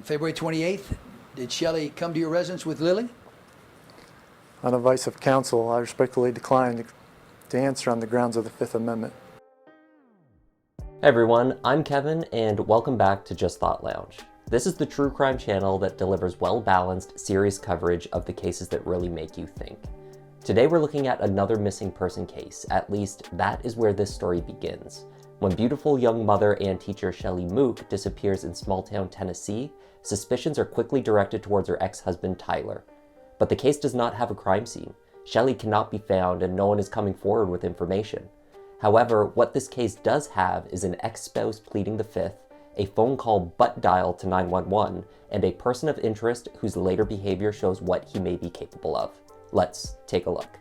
On February 28th, did Shelley come to your residence with Lilli? On advice of counsel, I respectfully decline to answer on the grounds of the Fifth Amendment. Hey everyone, I'm Kevin, and welcome back to Just Thought Lounge. This is the true crime channel that delivers well-balanced, serious coverage of the cases that really make you think. Today we're looking at another missing person case. At least that is where this story begins. When beautiful young mother and teacher Shelley Mook disappears in small-town Tennessee, suspicions are quickly directed towards her ex-husband Tyler. But the case does not have a crime scene. Shelley cannot be found and no one is coming forward with information. However, what this case does have is an ex-spouse pleading the fifth, a phone call butt dial to 911, and a person of interest whose later behavior shows what he may be capable of. Let's take a look.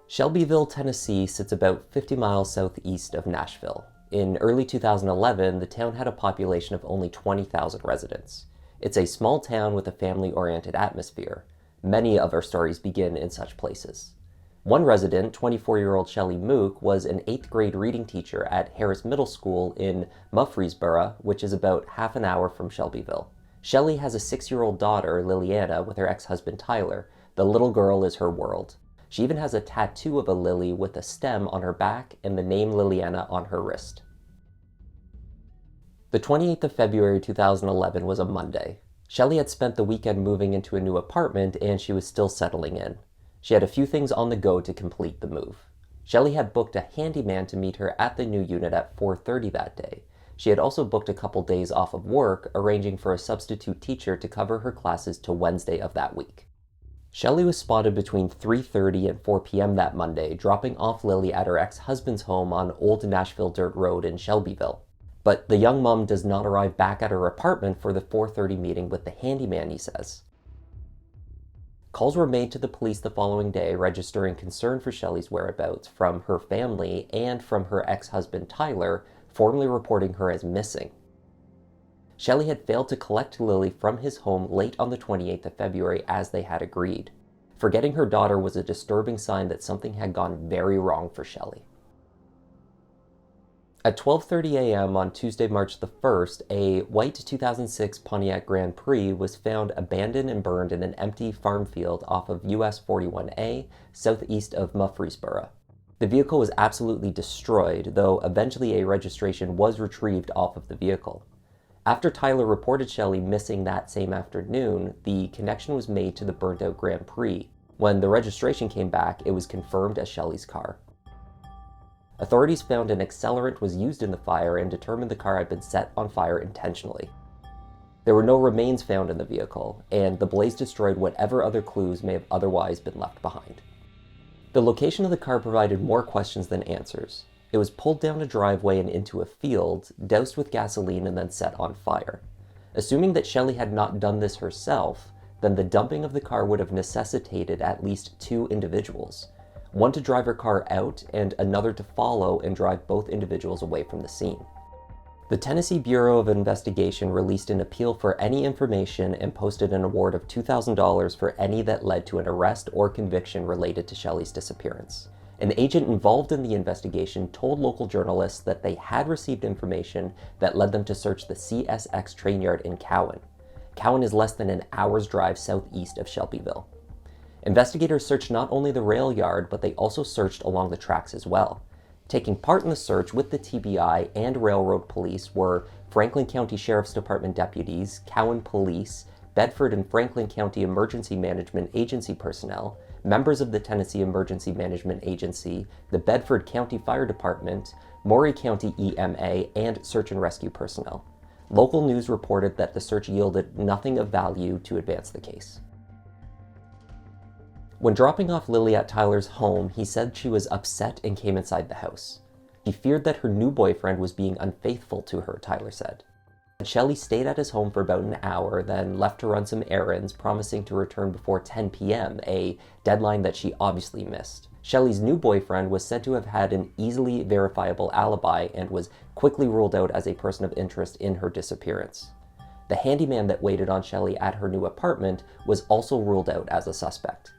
Shelbyville, Tennessee sits about 50 miles southeast of Nashville. In early 2011, the town had a population of only 20,000 residents. It's a small town with a family-oriented atmosphere. Many of our stories begin in such places. One resident, 24-year-old Shelley Mook, was an 8th grade reading teacher at Harris Middle School in Murfreesboro, which is about half an hour from Shelbyville. Shelley has a 6-year-old daughter, Lilliana, with her ex-husband Tyler. The little girl is her world. She even has a tattoo of a lily with a stem on her back and the name Lilliana on her wrist. The 28th of February 2011 was a Monday. Shelley had spent the weekend moving into a new apartment and she was still settling in. She had a few things on the go to complete the move. Shelley had booked a handyman to meet her at the new unit at 4:30 that day. She had also booked a couple days off of work, arranging for a substitute teacher to cover her classes till Wednesday of that week. Shelley was spotted between 3:30 and 4 p.m. that Monday, dropping off Lilli at her ex-husband's home on Old Nashville Dirt Road in Shelbyville. But the young mom does not arrive back at her apartment for the 4:30 meeting with the handyman, he says. Calls were made to the police the following day, registering concern for Shelley's whereabouts from her family and from her ex-husband Tyler, formally reporting her as missing. Shelley had failed to collect Lilli from his home late on the 28th of February as they had agreed. Forgetting her daughter was a disturbing sign that something had gone very wrong for Shelley. At 12:30 a.m. on Tuesday, March the 1st, a white 2006 Pontiac Grand Prix was found abandoned and burned in an empty farm field off of US 41A, southeast of Murfreesboro. The vehicle was absolutely destroyed, though eventually a registration was retrieved off of the vehicle. After Tyler reported Shelley missing that same afternoon, the connection was made to the burnt-out Grand Prix. When the registration came back, it was confirmed as Shelley's car. Authorities found an accelerant was used in the fire and determined the car had been set on fire intentionally. There were no remains found in the vehicle, and the blaze destroyed whatever other clues may have otherwise been left behind. The location of the car provided more questions than answers. It was pulled down a driveway and into a field, doused with gasoline and then set on fire. Assuming that Shelley had not done this herself, then the dumping of the car would have necessitated at least 2 individuals. One to drive her car out and another to follow and drive both individuals away from the scene. The Tennessee Bureau of Investigation released an appeal for any information and posted an award of $2,000 for any that led to an arrest or conviction related to Shelley's disappearance. An agent involved in the investigation told local journalists that they had received information that led them to search the CSX train yard in Cowan. Cowan is less than an hour's drive southeast of Shelbyville. Investigators searched not only the rail yard, but they also searched along the tracks as well. Taking part in the search with the TBI and railroad police were Franklin County Sheriff's Department deputies, Cowan Police, Bedford and Franklin County Emergency Management Agency personnel, members of the Tennessee Emergency Management Agency, the Bedford County Fire Department, Maury County EMA, and search and rescue personnel. Local news reported that the search yielded nothing of value to advance the case. When dropping off Lilli at Tyler's home, he said she was upset and came inside the house. She feared that her new boyfriend was being unfaithful to her, Tyler said. Shelley stayed at his home for about an hour, then left to run some errands, promising to return before 10 p.m., a deadline that she obviously missed. Shelley's new boyfriend was said to have had an easily verifiable alibi and was quickly ruled out as a person of interest in her disappearance. The handyman that waited on Shelley at her new apartment was also ruled out as a suspect.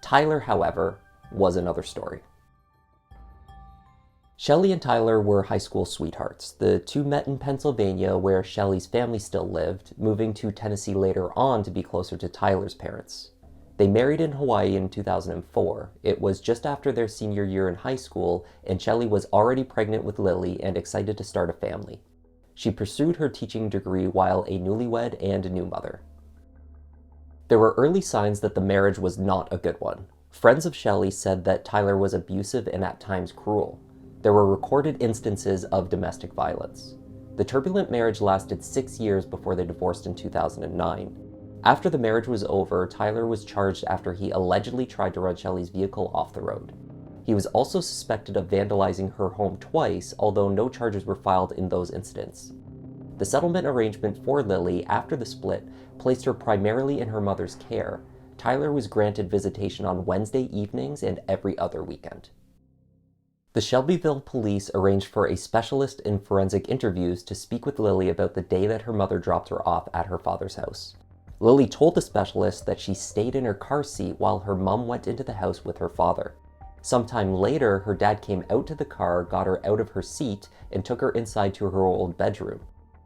Tyler, however, was another story. Shelley and Tyler were high school sweethearts. The two met in Pennsylvania, where Shelley's family still lived, moving to Tennessee later on to be closer to Tyler's parents. They married in Hawaii in 2004. It was just after their senior year in high school, and Shelley was already pregnant with Lilli and excited to start a family. She pursued her teaching degree while a newlywed and a new mother. There were early signs that the marriage was not a good one. Friends of Shelley said that Tyler was abusive and at times cruel. There were recorded instances of domestic violence. The turbulent marriage lasted 6 years before they divorced in 2009. After the marriage was over, Tyler was charged after he allegedly tried to run Shelley's vehicle off the road. He was also suspected of vandalizing her home twice, although no charges were filed in those incidents. The settlement arrangement for Lilli after the split placed her primarily in her mother's care. Tyler was granted visitation on Wednesday evenings and every other weekend. The Shelbyville police arranged for a specialist in forensic interviews to speak with Lilli about the day that her mother dropped her off at her father's house. Lilli told the specialist that she stayed in her car seat while her mom went into the house with her father. Sometime later, her dad came out to the car, got her out of her seat, and took her inside to her old bedroom.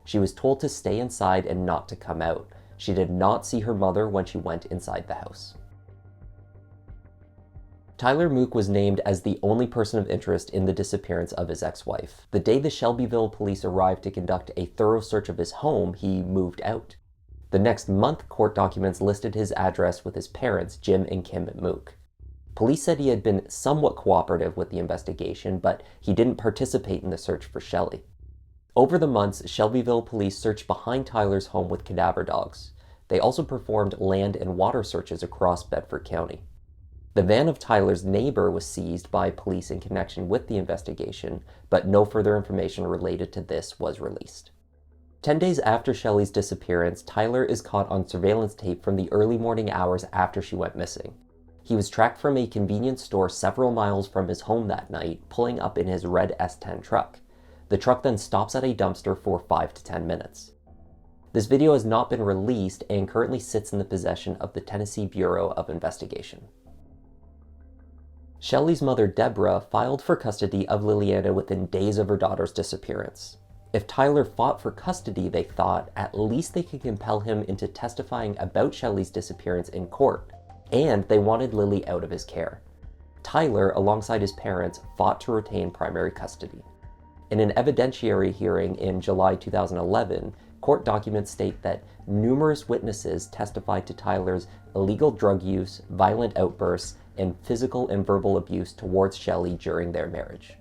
She was told to stay inside and not to come out. She did not see her mother when she went inside the house. Tyler Mook was named as the only person of interest in the disappearance of his ex-wife. The day the Shelbyville police arrived to conduct a thorough search of his home, he moved out. The next month, court documents listed his address with his parents, Jim and Kim Mook. Police said he had been somewhat cooperative with the investigation, but he didn't participate in the search for Shelley. Over the months, Shelbyville police searched behind Tyler's home with cadaver dogs. They also performed land and water searches across Bedford County. The van of Tyler's neighbor was seized by police in connection with the investigation, but no further information related to this was released. 10 days after Shelley's disappearance, Tyler is caught on surveillance tape from the early morning hours after she went missing. He was tracked from a convenience store several miles from his home that night, pulling up in his red S10 truck. The truck then stops at a dumpster for 5 to 10 minutes. This video has not been released and currently sits in the possession of the Tennessee Bureau of Investigation. Shelley's mother, Deborah, filed for custody of Liliana within days of her daughter's disappearance. If Tyler fought for custody, they thought, at least they could compel him into testifying about Shelley's disappearance in court, and they wanted Lilli out of his care. Tyler, alongside his parents, fought to retain primary custody. In an evidentiary hearing in July 2011, court documents state that numerous witnesses testified to Tyler's illegal drug use, violent outbursts, and physical and verbal abuse towards Shelley during their marriage.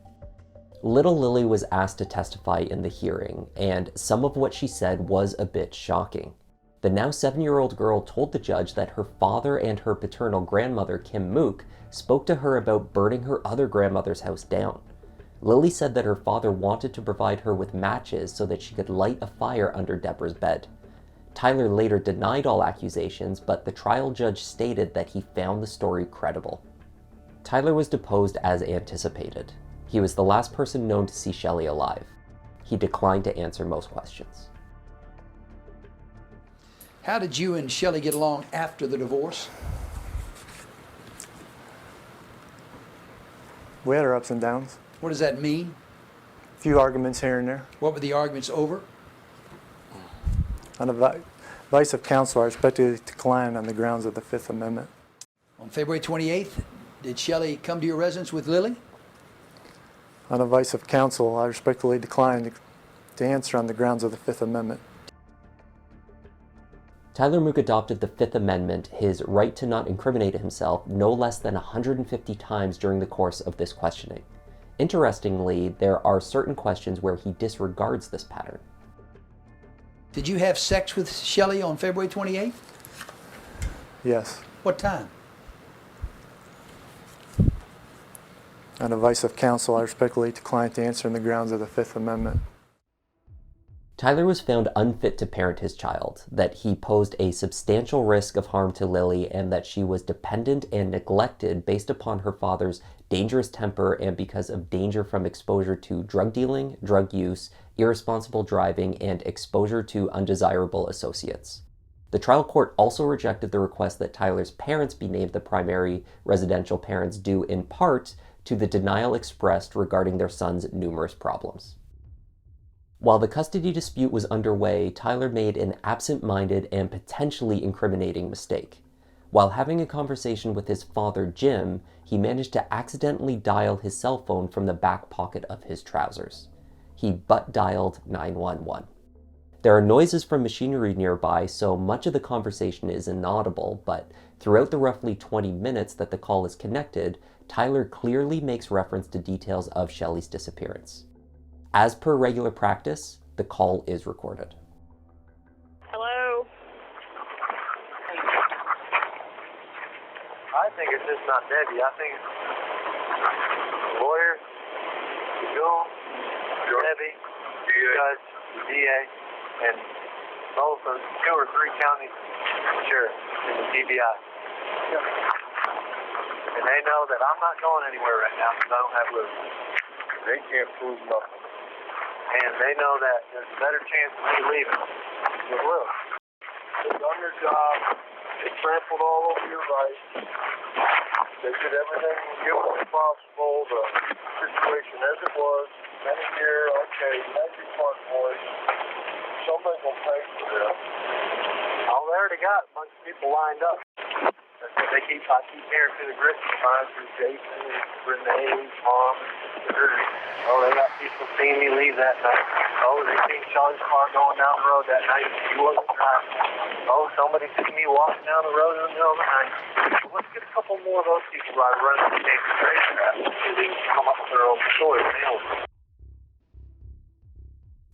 Little Lilli was asked to testify in the hearing, and some of what she said was a bit shocking. The now 7-year-old girl told the judge that her father and her paternal grandmother, Kim Mook, spoke to her about burning her other grandmother's house down. Lilli said that her father wanted to provide her with matches so that she could light a fire under Deborah's bed. Tyler later denied all accusations, but the trial judge stated that he found the story credible. Tyler was deposed as anticipated. He was the last person known to see Shelley alive. He declined to answer most questions. How did you and Shelley get along after the divorce? We had our ups and downs. What does that mean? A few arguments here and there. What were the arguments over? On advice of counsel, I respectfully decline on the grounds of the Fifth Amendment. On February 28th, did Shelley come to your residence with Lilli? On advice of counsel, I respectfully decline to answer on the grounds of the Fifth Amendment. Tyler Mook adopted the Fifth Amendment, his right to not incriminate himself, no less than 150 times during the course of this questioning. Interestingly, there are certain questions where he disregards this pattern. Did you have sex with Shelley on February 28th? Yes. What time? On advice of counsel, I respectfully decline to answer on the grounds of the Fifth Amendment. Tyler was found unfit to parent his child, that he posed a substantial risk of harm to Lilli, and that she was dependent and neglected based upon her father's dangerous temper and because of danger from exposure to drug dealing, drug use, irresponsible driving, and exposure to undesirable associates. The trial court also rejected the request that Tyler's parents be named the primary residential parents due in part to the denial expressed regarding their son's numerous problems. While the custody dispute was underway, Tyler made an absent-minded and potentially incriminating mistake. While having a conversation with his father, Jim, he managed to accidentally dial his cell phone from the back pocket of his trousers. He butt-dialed 911. There are noises from machinery nearby, so much of the conversation is inaudible, but throughout the roughly 20 minutes that the call is connected, Tyler clearly makes reference to details of Shelley's disappearance. As per regular practice, the call is recorded. Hello? I think it's just not Debbie. I think it's the lawyer, the Jewel, Debbie, the judge, the DA, and both of 2 or 3 county sheriffs in the TBI. And they know that I'm not going anywhere right now because I don't have Lilli. They can't prove nothing. And they know that there's a better chance of me leaving with Lilli. They've done their job. They trampled all over your rights. They did everything humanly possible. The situation as it was. And here, okay, that's your smart boy. Somebody's going to pay for this. Oh, they already got a bunch of people lined up. That's what I keep hearing through the grits lines through Jason and Renee's mom and her. Oh, they got people seeing me leave that night. Oh, they seen Shelley's car going down the road that night. She wasn't driving. Oh, somebody seen me walking down the road in the middle of the night. Well, let's get a couple more of those people by running the demonstration so they can come up with their own story.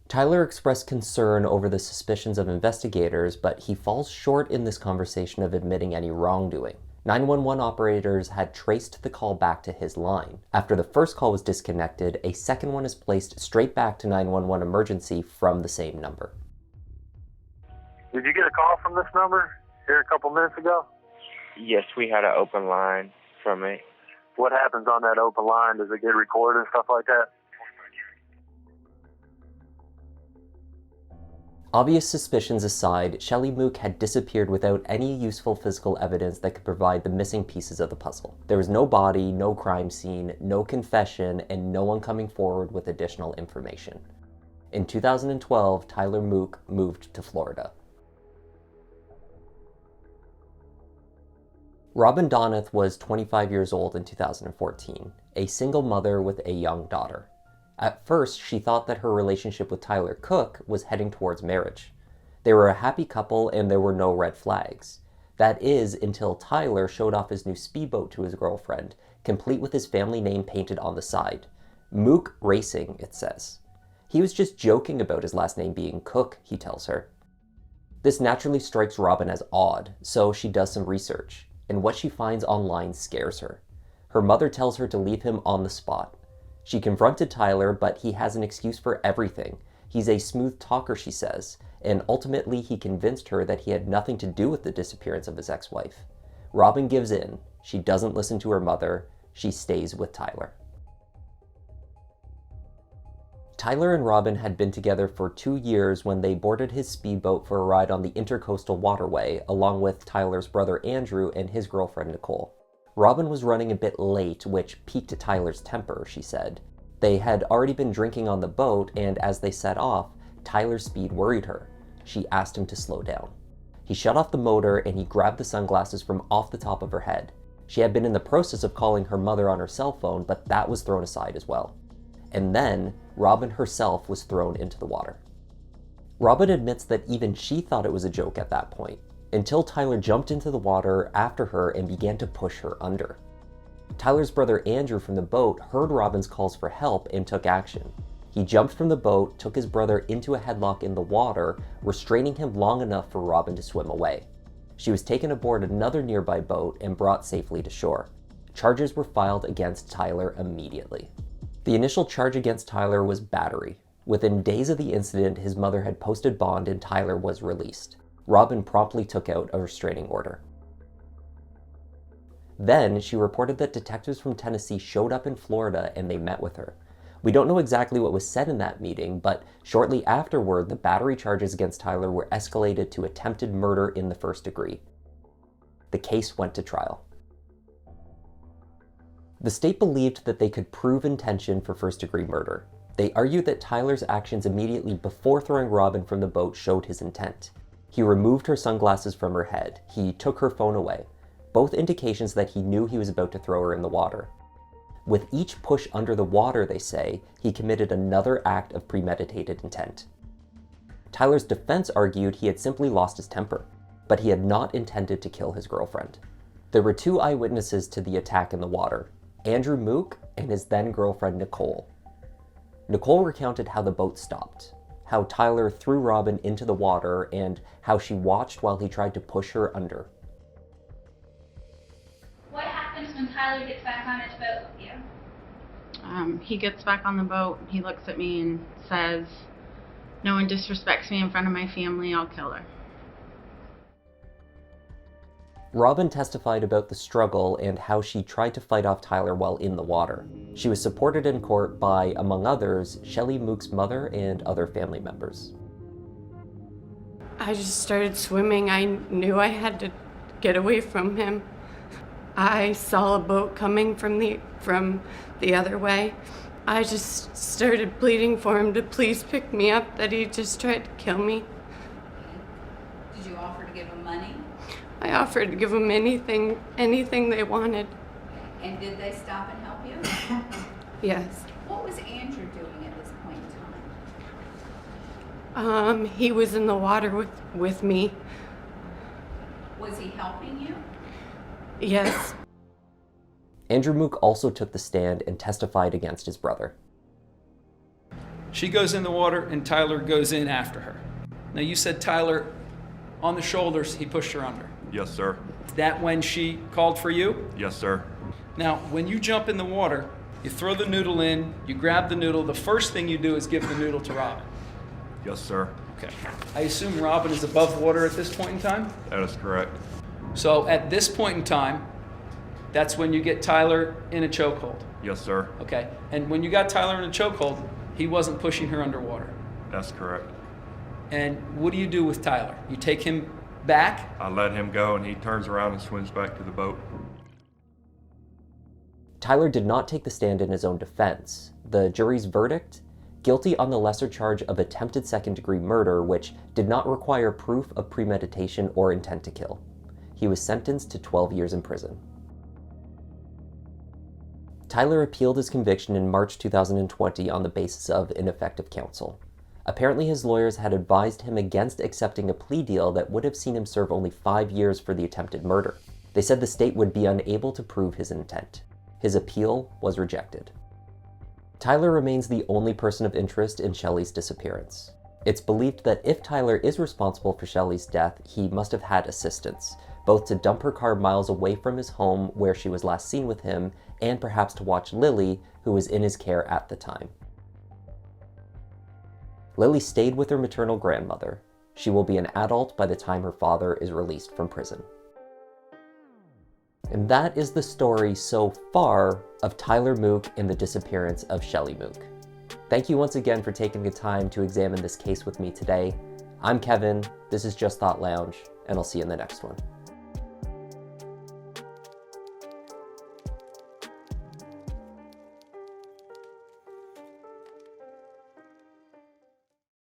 Tyler expressed concern over the suspicions of investigators, but he falls short in this conversation of admitting any wrongdoing. 911 operators had traced the call back to his line. After the first call was disconnected, a second one is placed straight back to 911 emergency from the same number. Did you get a call from this number here a couple minutes ago? Yes, we had an open line from it. What happens on that open line? Does it get recorded and stuff like that? Obvious suspicions aside, Shelley Mook had disappeared without any useful physical evidence that could provide the missing pieces of the puzzle. There was no body, no crime scene, no confession, and no one coming forward with additional information. In 2012, Tyler Mook moved to Florida. Robin Donath was 25 years old in 2014, a single mother with a young daughter. At first, she thought that her relationship with Tyler Cook was heading towards marriage. They were a happy couple and there were no red flags. That is, until Tyler showed off his new speedboat to his girlfriend, complete with his family name painted on the side. Mook Racing, it says. He was just joking about his last name being Cook, he tells her. This naturally strikes Robin as odd, so she does some research, and what she finds online scares her. Her mother tells her to leave him on the spot. She confronted Tyler, but he has an excuse for everything. He's a smooth talker, she says, and ultimately he convinced her that he had nothing to do with the disappearance of his ex-wife. Robin gives in. She doesn't listen to her mother. She stays with Tyler. Tyler and Robin had been together for 2 years when they boarded his speedboat for a ride on the Intercoastal Waterway, along with Tyler's brother Andrew and his girlfriend Nicole. Robin was running a bit late, which piqued Tyler's temper, she said. They had already been drinking on the boat, and as they set off, Tyler's speed worried her. She asked him to slow down. He shut off the motor and he grabbed the sunglasses from off the top of her head. She had been in the process of calling her mother on her cell phone, but that was thrown aside as well. And then, Robin herself was thrown into the water. Robin admits that even she thought it was a joke at that point, until Tyler jumped into the water after her and began to push her under. Tyler's brother Andrew from the boat heard Robin's calls for help and took action. He jumped from the boat, took his brother into a headlock in the water, restraining him long enough for Robin to swim away. She was taken aboard another nearby boat and brought safely to shore. Charges were filed against Tyler immediately. The initial charge against Tyler was battery. Within days of the incident, his mother had posted bond and Tyler was released. Robin promptly took out a restraining order. Then, she reported that detectives from Tennessee showed up in Florida and they met with her. We don't know exactly what was said in that meeting, but shortly afterward, the battery charges against Tyler were escalated to attempted murder in the first degree. The case went to trial. The state believed that they could prove intention for first-degree murder. They argued that Tyler's actions immediately before throwing Robin from the boat showed his intent. He removed her sunglasses from her head. He took her phone away, both indications that he knew he was about to throw her in the water. With each push under the water, they say, he committed another act of premeditated intent. Tyler's defense argued he had simply lost his temper, but he had not intended to kill his girlfriend. There were two eyewitnesses to the attack in the water, Andrew Mook and his then-girlfriend Nicole. Nicole recounted how the boat stopped, how Tyler threw Robin into the water, and how she watched while he tried to push her under. What happens when Tyler gets back on his boat with you? He gets back on the boat, he looks at me and says, "No one disrespects me in front of my family, I'll kill her." Robin testified about the struggle and how she tried to fight off Tyler while in the water. She was supported in court by, among others, Shelley Mook's mother and other family members. I just started swimming. I knew I had to get away from him. I saw a boat coming from the other way. I just started pleading for him to please pick me up, that he just tried to kill me. Did you offer to give him money? I offered to give them anything they wanted. And did they stop and help you? Yes. What was Andrew doing at this point in time? He was in the water with me. Was he helping you? Yes. Andrew Mook also took the stand and testified against his brother. She goes in the water and Tyler goes in after her. Now you said Tyler, on the shoulders, he pushed her under. Yes, sir. Is that when she called for you? Yes, sir. Now, when you jump in the water, you throw the noodle in, you grab the noodle, the first thing you do is give the noodle to Robin. Yes, sir. Okay. I assume Robin is above water at this point in time? That is correct. So at this point in time, that's when you get Tyler in a chokehold. Yes, sir. Okay. And when you got Tyler in a chokehold, he wasn't pushing her underwater. That's correct. And what do you do with Tyler? You take him back? I let him go and he turns around and swims back to the boat. Tyler did not take the stand in his own defense. The jury's verdict? Guilty on the lesser charge of attempted second-degree murder, which did not require proof of premeditation or intent to kill. He was sentenced to 12 years in prison. Tyler appealed his conviction in March 2020 on the basis of ineffective counsel. Apparently his lawyers had advised him against accepting a plea deal that would have seen him serve only 5 years for the attempted murder. They said the state would be unable to prove his intent. His appeal was rejected. Tyler remains the only person of interest in Shelley's disappearance. It's believed that if Tyler is responsible for Shelley's death, he must have had assistance, both to dump her car miles away from his home where she was last seen with him, and perhaps to watch Lilli, who was in his care at the time. Lilli stayed with her maternal grandmother. She will be an adult by the time her father is released from prison. And that is the story so far of Tyler Mook and the disappearance of Shelley Mook. Thank you once again for taking the time to examine this case with me today. I'm Kevin, this is Just Thought Lounge, and I'll see you in the next one.